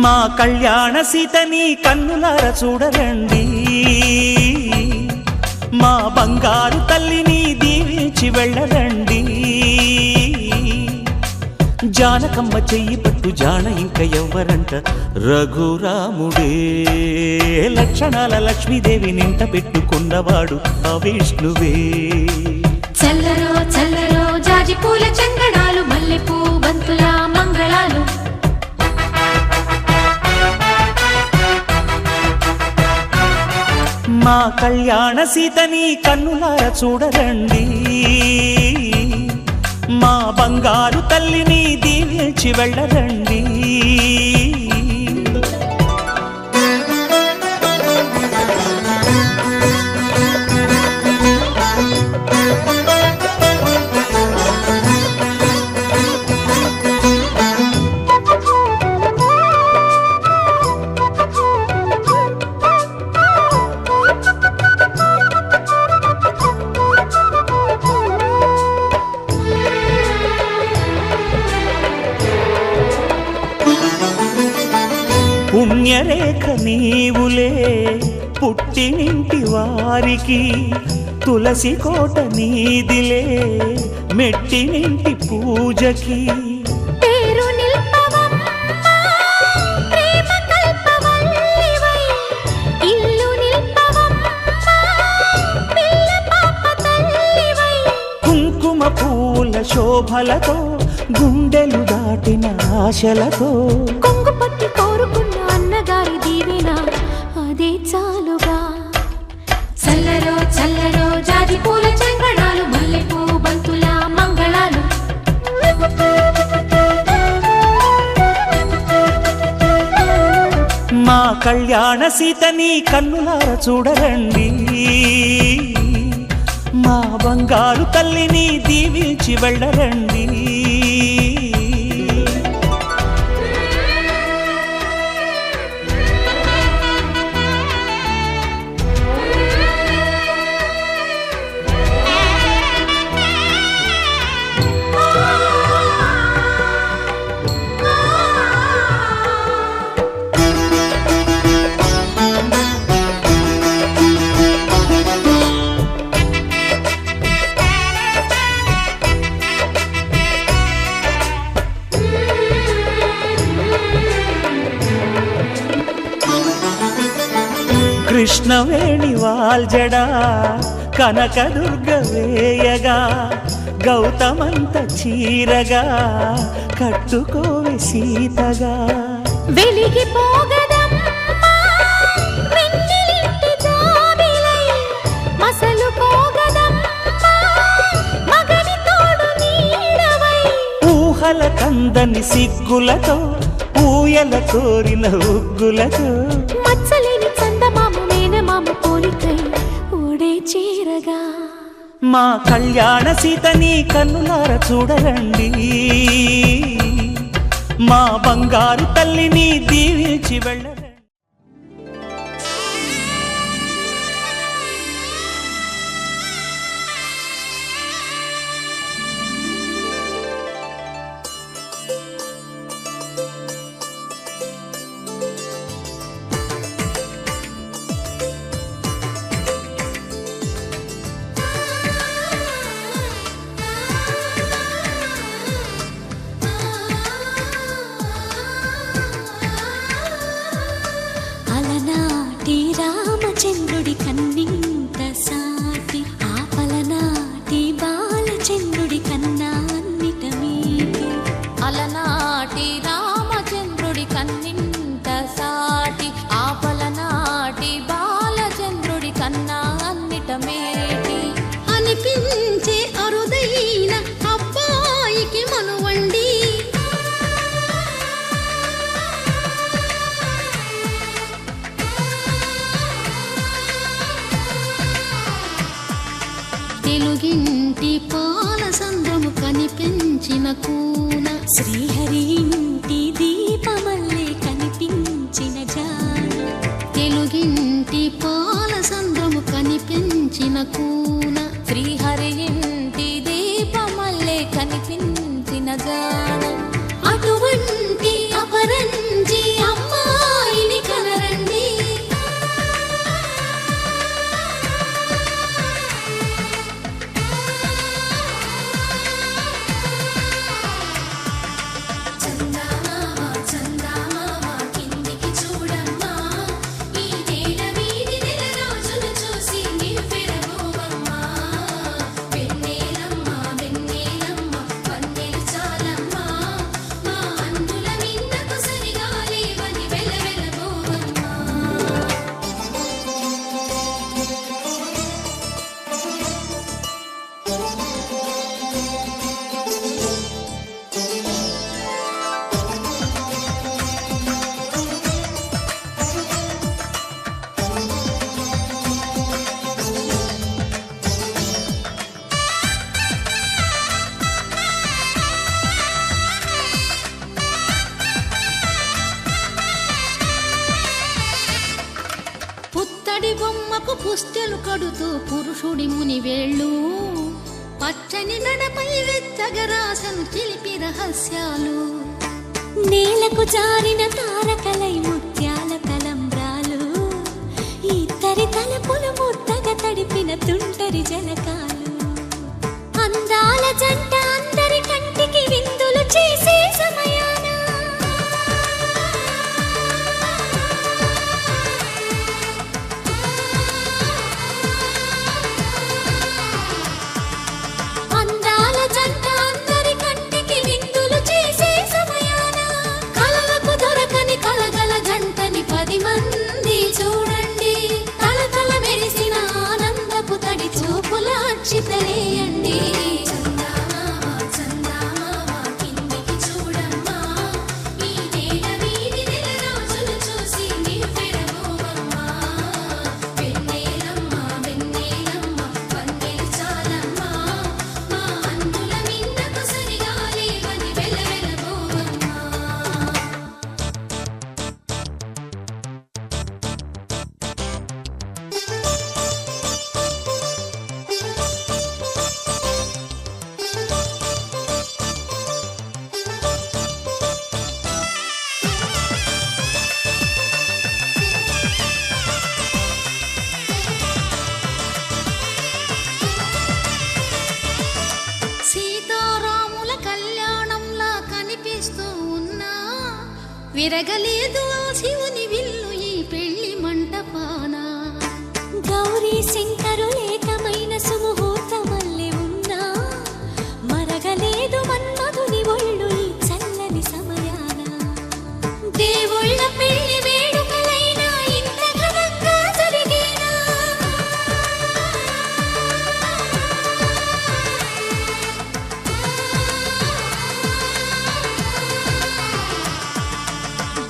మా కళ్యాణ సీతని కన్నులార చూడరండి, మా బంగారు తల్లిని దీవించి వెళ్ళరండి. జానకమ్మ చెయ్యి పట్టు జాన ఇంక ఎవ్వరంట, రఘురాముడే లక్షణాల లక్ష్మీదేవి నింట పెట్టుకున్నవాడు ఆ విష్ణువే. చల్లరో చల్లరో జాజి పూల చందనాలు, మల్లెపూ బంతుల మంగళాలు. మా కళ్యాణ సీతని కన్నులార చూడరండి, మా బంగారు తల్లిని దీవించి వెళ్ళరండి. పుణ్యరేఖ నీవులే పుట్టినింటి వారికి, తులసి కోట నీదిలే మెట్టినింటి పూజకి. పేరు నిల్పవమ్మా ప్రేమ కల్పవల్లివై, ఇల్లు నిల్పవమ్మా పిల్ల పాప తల్లివై. కుంకుమ పూల శోభలతో గుండెలు దాటిన ఆశలతో, కొంగు పట్టి కోరుకున్న అన్నగారి దీవెన అదే చాలుగా. చల్లరో చల్లరో జాజి పూల చందనాలు, మల్లెపూ బంతుల మంగళాలు. మా కళ్యాణ సీతని కన్నులార చూడరండి, మా బంగారు తల్లిని దీవించి వెళ్ళరండి. కృష్ణవేణి వాల్జడా కనకదుర్గ వేయగా, గౌతమంత చీరగా కట్టుకోవే సీతగా. వెలిగిపోగదమ్మా వెన్నెలింటి జాబిలై, మసలుకోగదమ్మా మగని తోడు నీడవై. ఊహల కందని సిగ్గులతో ఊయల కోరిన ఉగ్గులతో, మచ్చలేని చందమామ మేనమామ పోలికై ఓడే చీరగా. మా కళ్యాణ సీతని కన్నులార చూడరండి, మా బంగారు తల్లిని దీవించి వెళ్ళరండి. అలనాటి రామచంద్రుడి కన్నింత సాటి, ఆపలనాటి బాలచంద్రుడి కన్నా అన్నిట మీటి. అలనాటి రామచంద్రుడి కన్నింత సాటి, ఆపలనాటి బాలచంద్రుడి కన్నా అన్నిట మేటి. అనిపించే అరుదైన అబ్బాయికి మనువండి, తెలుగింటి పాల సంద్రము కనిపించిన కూన, శ్రీహరి ఇంటి దీపమల్లే కనిపించిన జాన. తెలుగింటి పాల సంద్రము కనిపించిన కూన, శ్రీహరి ఇంటి దీపమల్లే కనిపించిన జాన. అటువంటి అపరంజి అమ్మ పుస్తెలు కడుతూ పురుషుడి ముని వేళ్ళు పచ్చని నడపై వెచ్చగరాసను చిలిపి రహస్యాలు నేలకు జారిన తారకలై ముత్యాల తలంబ్రాలు ఇద్దరి తలపులు ముద్దగా తడిపిన తుంటరి జలకాలు అందాల జంట అందరి కంటికి విందులు చేసే సమయాన అందాల జంట అందరి కంటికి విందులు చేసే సమయాన కలలకు దొరకని కలగల జంటని 10 మంది చూడండి తలతల మెరిసిన ఆనందపు తడి చూపుల అక్షితలేయండి సీతారాముల కళ్యాణంలా కనిపిస్తూ ఉన్నా విరగలేదు ఆ శివుని విల్లు ఈ పెళ్లి మంటపాన గౌరీ శంకరులేకమైన సుముహూర్తమల్లె ఉన్నా మరగలేదు మన్మధుని ఒళ్ళు ఈ చల్లని సమయాన దేవుళ్ళ పెళ్లి వేడుకలైనా ఇంత ఘనంగా జరిగేనా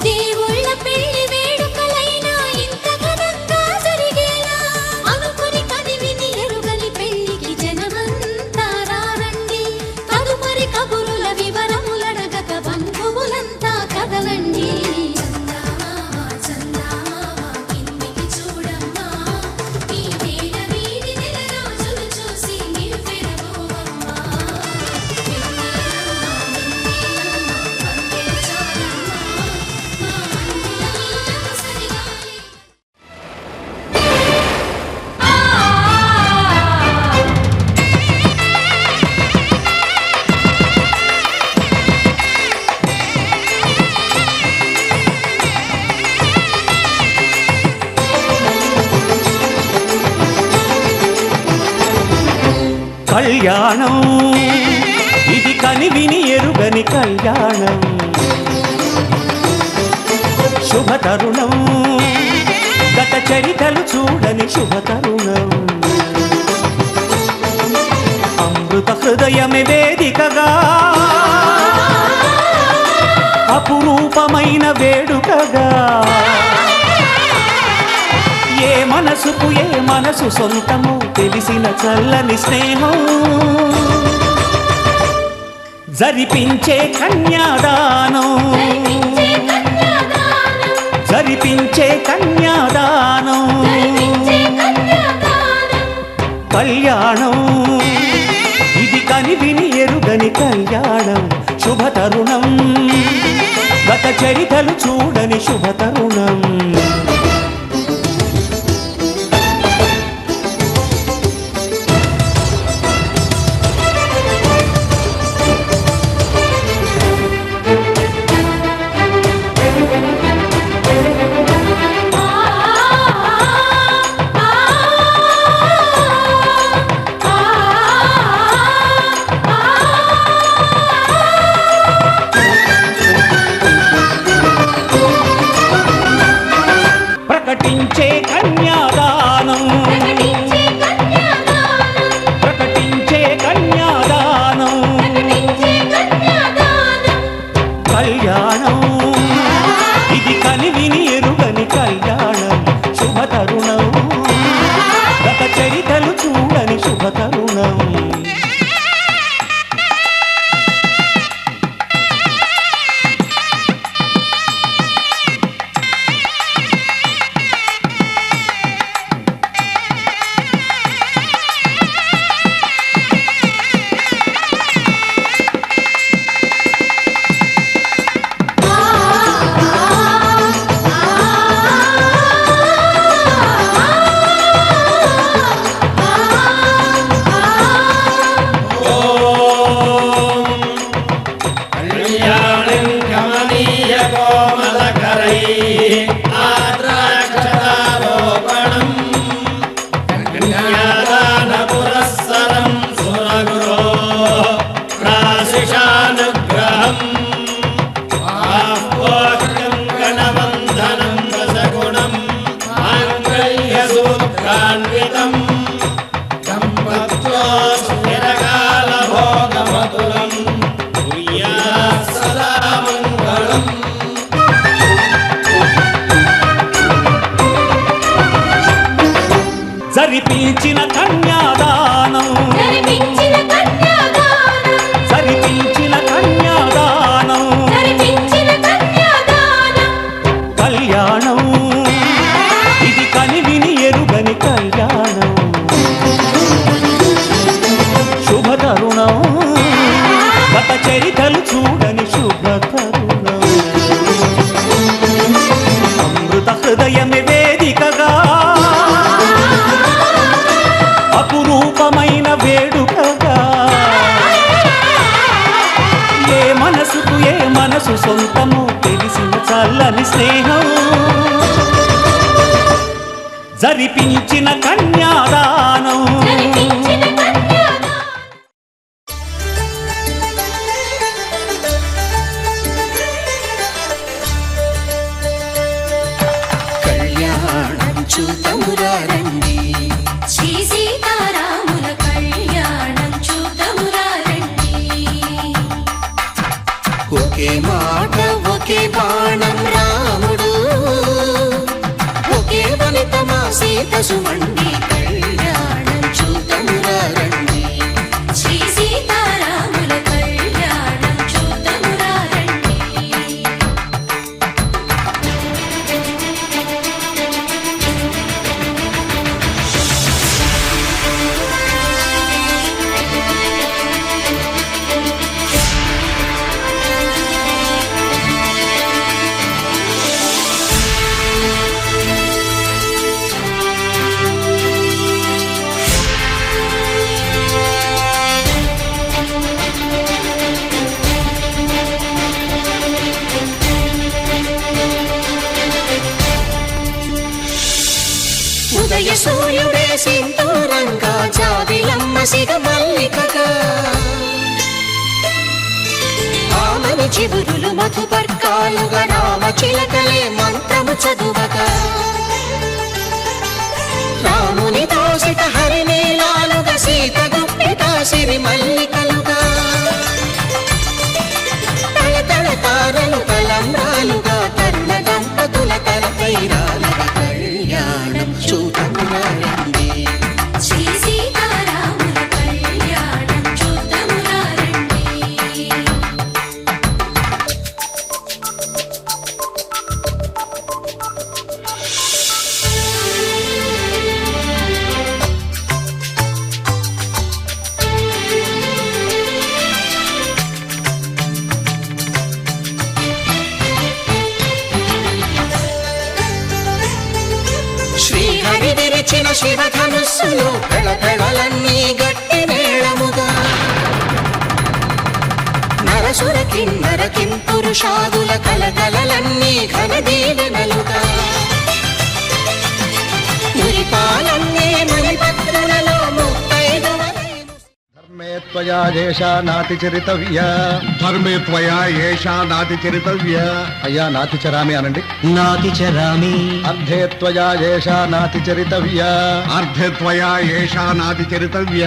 దేవుళ్ళ పెళ్లి వేడుకలైనా ఇంత ఘనంగా జరిగేనా అనుకుని కదివిని ఎరుగని పెళ్లికి జనమంతా రారండి తదుపరి కబురుల వివరములడగక బంధువులంతా కదలండి కళ్యాణం ఇది కనివిని ఎరుగని కళ్యాణం శుభతరుణం గత చరితలు చూడని శుభతరుణం అమృత హృదయమే వేదికగా అపురూపమైన వేడుకగా ఏ మనసుకు ఏ మనసు సొంతము తెలిసిన చల్లని స్నేహం జరిపించే కన్యాదానం జరిపించే కన్యాదానం కళ్యాణం ఇది కనివిని ఎరుగని కళ్యాణం శుభతరుణం గత చరితలు చూడని శుభతరుణం ప్రకటించే కన్యాదానం ప్రకటించే కన్యాదానం కళ్యాణం ఇది కనివిని ఎరుగని కళ్యాణం శుభతరుణం గత చరితలు చూడని శుభతరుణం జరిపించిన కన్యాదానం జరిపించిన కన్యాదానం జరిపించిన కన్యాదానం జరిపించిన కన్యాదానం కళ్యాణం ఇది కనివిని ఎరుగని కళ్యాణం శుభతరుణం గత చరితలు చూడని శుభతరుణం అమృత హృదయమే వేదికగా అపురూపమైన వేడుకగా ఏ మనసు సొంతము తెలిసిన చల్లని స్నేహం జరిపించిన కన్యాదానం జరిపించిన కన్యాదానం కళ్యాణం చూతమురా రండి శ్రీ సీతారాముల కళ్యాణం చూతమురా రండి ఒకే మాట ఒకే బాణం రాముడు ఒకే వనిత మా సీత సుమండి కళ్యాణం చూతమురా రండి శ్రీ సీతారాముల కళ్యాణం చూతమురా రండి ఉదయ సూర్యుడే సింధూరంగా జాబిలమ్మ సిగ మల్లికగా ఆమని చివురులు మధుపర్కాలుగా రామ చిలకలే మంత్రము చదువగా రాముని దోసిట హరినీలాలుగా సీత గుప్పిట సిరి మల్లికలుగా తల తల తారలు తలంబ్రాలుగా తరుణ దంపతుల తలపైరాలుగా కళ్యాణం చూతమురా రండి శ్రీ సీతారాముల కళ్యాణం చూతమురా రండి శ్రీహరి విరిచిన శివధనుస్సులు పెళపెళలన్నీ గట్టి మేళముగా నరసుర కిన్నర కింపురుషాదుల కలకలలన్నీ ఘన దీవెనలుగా మురిపాలన్నీ మణిపత్రులలో ముత్తైదువలై ధర్మే త్వయా ఏషా నాతి చరితవ్య ధర్మే త్వయా ఏషా నాతి చరితవ్య అయ్యా నాతి చరామి అనండి నాతి చరామి అర్ధే త్వయా ఏషా నాతి చరితవ్య అర్ధే త్వయా ఏషా నాతి చరితవ్య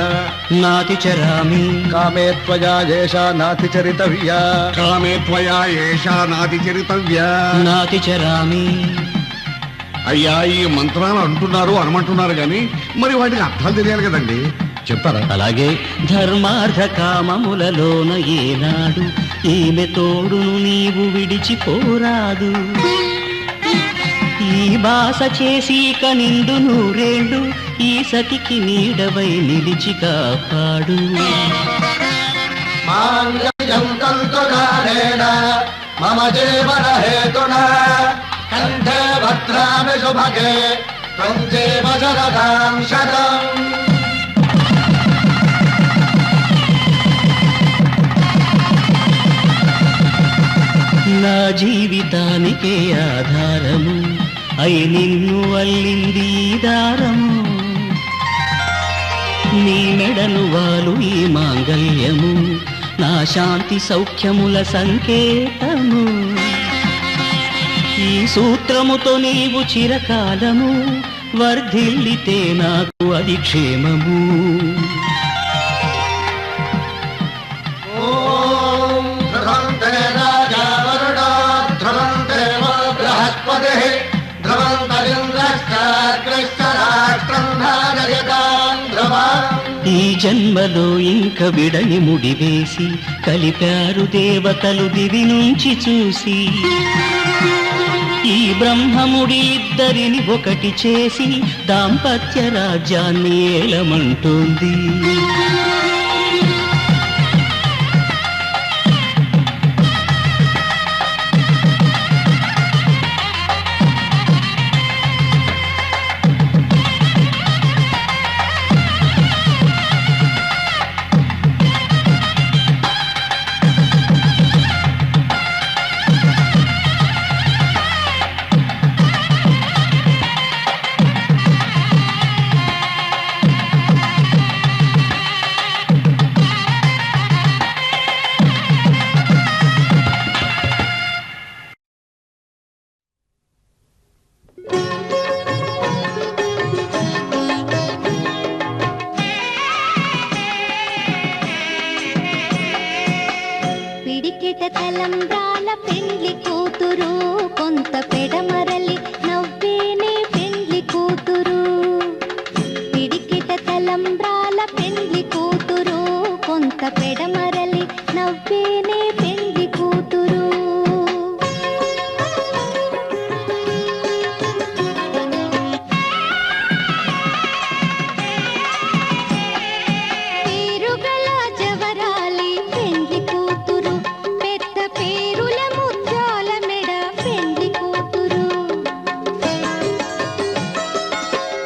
నాతి చరామి కామే త్వయా ఏషా నాతి చరితవ్య కామే త్వయా ఏషా నాతి చరితవ్య నాతి చరామి అయ్యా ఈ మంత్రాలు అంటున్నారు అనమంటున్నారు గాని మరి వాటికి అర్థాలు తెలియాలి కదండి చెప్తారా? అలాగే ధర్మార్థ కామములలోన ఏనాడు ఈమె తోడును నీవు విడిచిపోరాదు ఈ బాస చేసి కనిండు నూరేళ్ళు ఈ సతికి నీడవై నిలిచి కాపాడు మాంగళ్యం తంతుకారేణ మమ జీవన హేతున కంఠే భద్రామి శుభగే త్వం జీవ శరదాం శతం నా జీవితానికే ఆధారము అయి నిన్ను అల్లింది ఈ దారము నీ మెడను వాలు ఈ మాంగళ్యము నా శాంతి సౌఖ్యముల సంకేతము ఈ సూత్రముతో నీవు చిరకాలము వర్ధిల్లితే నాకు అది క్షేమము ఓం ధ్రువంతే రాజా వరుణో ధ్రువంతే బృహస్పతిః ధ్రువంతరింద్రశ్చాగ్నిశ్చ రాష్ట్రం ధారయతా ఈ జన్మలో ఇంక విడని ముడివేసి కలిపారు దేవతలు దివి నుంచి చూసి ఈ బ్రహ్మముడి ఇద్దరిని ఒకటి చేసి దాంపత్య రాజ్యాన్ని ఏలమంటోంది. పిడికిట తలంబ్రాల పెండ్లి కూతురు కొంత పెడమరలి నవ్వేనే పెండ్లి కూతురు. పిడికిట తలంబ్రాల పెండ్లి కూతురు కొంత పెడమరలి నవ్వేనే పెండ్లి కూతురు. పేరుగల జవరాలి పెండ్లి కూతురు పెద్ద పేరుల ముత్యాల మెడ పెండ్లి కూతురు.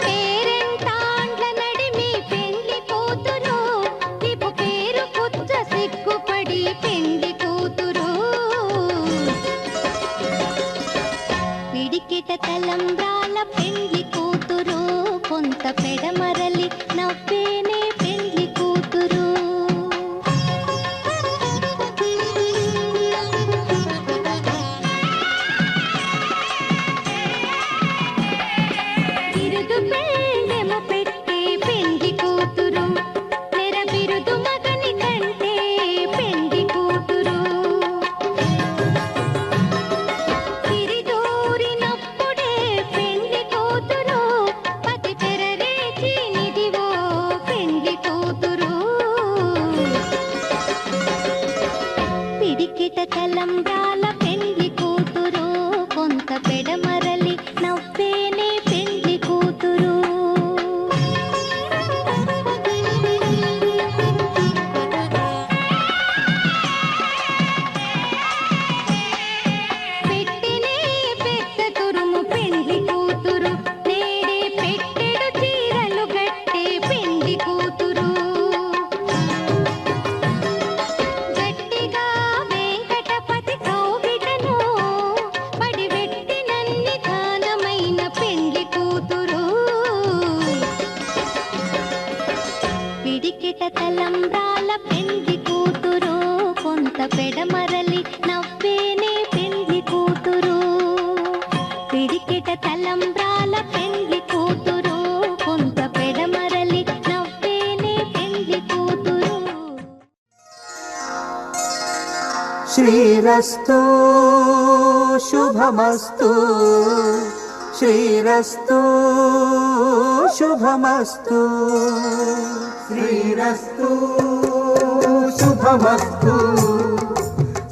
పేరెంటాండ్ల నడిమి పెండ్లి కూతురు ఇపు పేరు పుచ్చ సిగ్గుపడి పెండ్లి కూతురు. పిడికిట తలంబ్రాల పెండ్లి కూతురు కొంత పెడమరలి నవ్వేనే పెండ్లి కూతురు. బిరుదు పెళ్ళెమ పెట్టే పెండ్లి కూతురు నెర బిరుదు మగని కంటే పెండ్లి కూతురు. తిరిదూరినప్పుడే పెండ్లి కూతురు పతి పెరరేచి నిదివో పెండ్లి కూతురు. పిడికిట తలంబ్రాల పెండ్లి కూతురు కొంత పెడమరలి నవ్వేనే పెండ్లి కూతురు. పెట్టినే పెద్ద తురుము పెండ్లి కూతురు నేడే పెట్టెడు చీరలు గట్టే పెండ్లి కూతురు. గట్టిగా వెంకటపతి కౌగిటను పడివెట్టినన్ని దానమైన పెండ్లి కూతురు. పిడికిట తలంబ్రాల పెండ్లి కూతురు కొంత పెడమరలి నవ్వేనే పెండ్లి కూతురు. పిడికిట తలంబ్రాల పెండ్లి కూతురు కొంత పెడమరలి నవ్వేనే పెండ్లి కూతురు. శ్రీరస్తు శుభమస్తు శ్రీరస్తు శుభమస్తు శ్రీరస్తు శుభమస్తు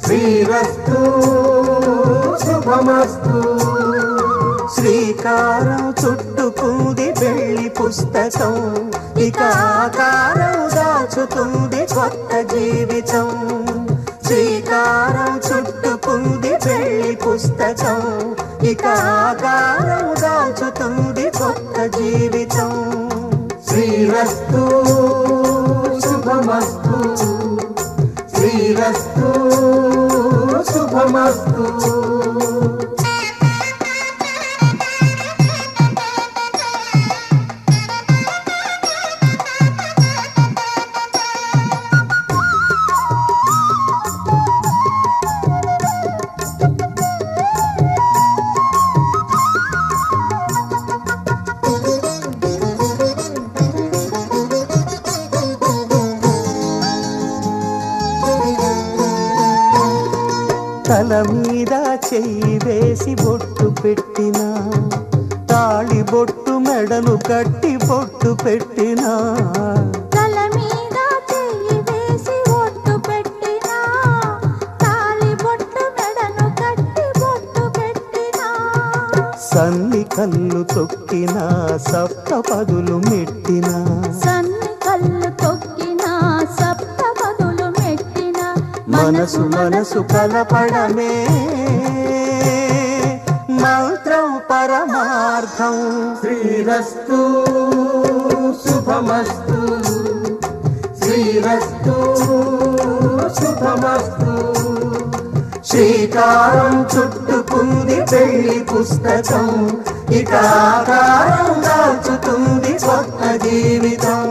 శ్రీరస్తు శుభమస్తు. శ్రీకారం చుట్టుకుంది పెళ్లి పుస్తకం ఇక ఆకారం దాచుతుంది కొత్త జీవితం. శ్రీకారం చుట్టుకుంది పెళ్లి పుస్తకం ఇక ఆకారం దాచుతుంది కొత్త జీవితం. శ్రీరస్తు శుభమస్తు శ్రీరస్తు శుభమస్తు. తల మీద చెయ్యి వేసి బొట్టు పెట్టినా తాళి బొట్టు మెడలు కట్టి బొట్టు పెట్టినా. తల సన్ని కళ్ళు తొక్కిన సప్త పదులు మెట్టిన సన్ని కళ్ళు తొక్కిన సప్త పదులు మెట్టిన మనసు మనసు కలపడమే మంత్రం పరమార్థం. శ్రీరస్తు శుభమస్తు శ్రీరస్తు శుభమస్తు. శ్రీకారం చుట్టుకుంది పెళ్లి పుస్తకం, ఇక ఆకారం దాచుతుంది కొత్త జీవితం.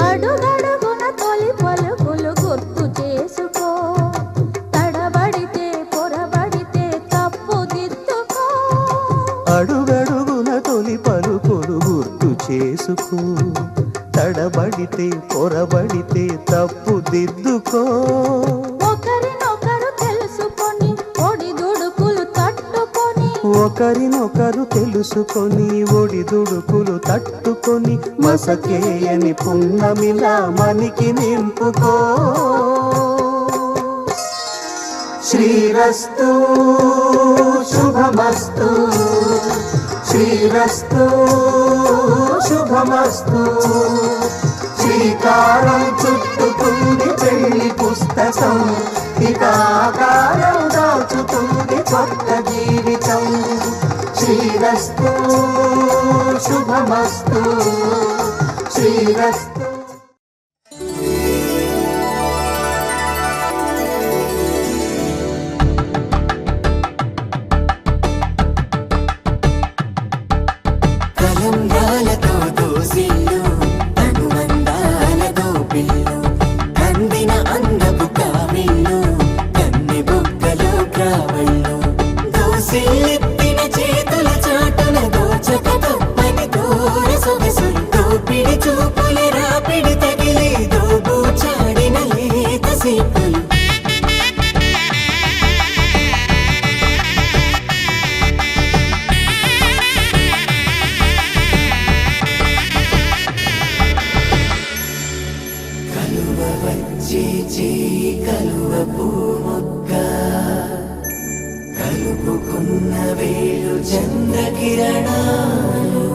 అడుగడుగున తొలి పలుకులు గుర్తు చేసుకో, తడబడితే పొరబడితే తప్పు దిద్దుకో. అడుగడుగున తొలి పలుకులు గుర్తు చేసుకో, తడబడితే పొరబడితే తప్పు దిద్దుకో. ఒకరినొకరు తెలుసుకొని ఒడిదుడుకులు తట్టుకొని, ఒకరినొకరు తెలుసుకొని ఒడిదుడుకులు తట్టుకొని మసకేయని పున్నమిలా మనికి నింపుకో. శ్రీరస్తు శుభమస్తు శ్రీరస్తు శుభమస్తు. శ్రీకారం చుట్టుకుంది పెళ్లి పుస్తకం, ఇక ఆకారం దాచుతుంది కొత్త జీవితం. శ్రీరస్తు శుభమస్తు శ్రీరస్తు. కలంబ్రాలతో దోసిళ్ళు అనుబంధాలతో పిల్లు కందిన అందపు కావిళ్ళు కన్నె బొక్కలో క్రావళ్ళు దోసిళ్ళెత్తిన చేతుల చాటున దోచక తప్పని దూర సొగసులు దోపిడి చూపుల రాపిడి తగిలి దోబూచాడిన లేత సీపులు. కలువ వచ్చే చేయి కలువ పూమొక్క కలుపుకున్న వేలు చంద్రకిరణాలు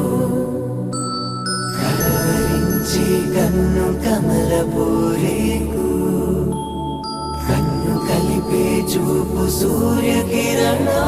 కలవరించే కన్ను కమల పూరేకు కన్ను కలిపే చూపు సూర్యకిరణాలు.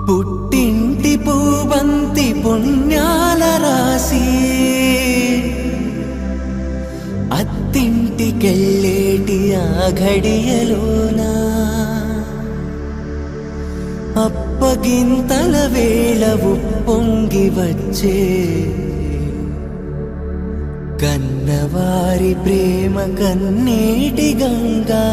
పుట్టింటి పూబంతి పుణ్యాల రాసి అత్తింటికెళ్ళేటి ఆ ఘడియలోనా అప్పగింతల వేళ ఉప్పొంగి వచ్చే కన్నవారి ప్రేమ కన్నీటి గంగా.